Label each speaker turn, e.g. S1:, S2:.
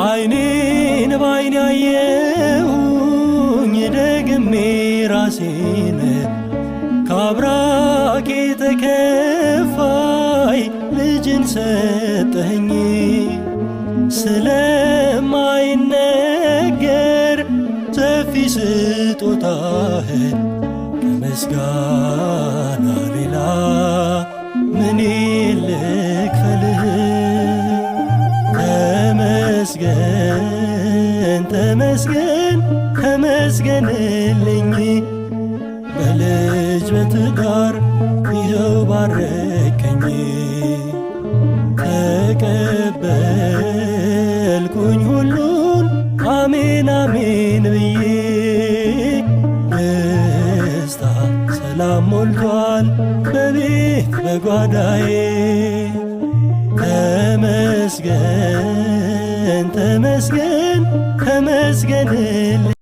S1: አይኔን ባይኔ ያየሁኝ ደግሜ ራሴን ከአብራኬ ተከፋይ ልጅን ሰጠኸኝ። ስለማይነገር ሰፊ ስጦታህ ከምስጋና ሌላ ምን ልክፈልህ? ተመስገን ተመስገን ተመስገንልኝ፣ በልጅ በትዳር ይኸው ባረከኝ። ተቀበልኩኝ ሁሉን አሜን አሜን ብዬ፣ ደስታ ሰላም ሞልቷል በቤት በጓዳዬ። ተመስገን ተመስገን ተመስገንልኝ።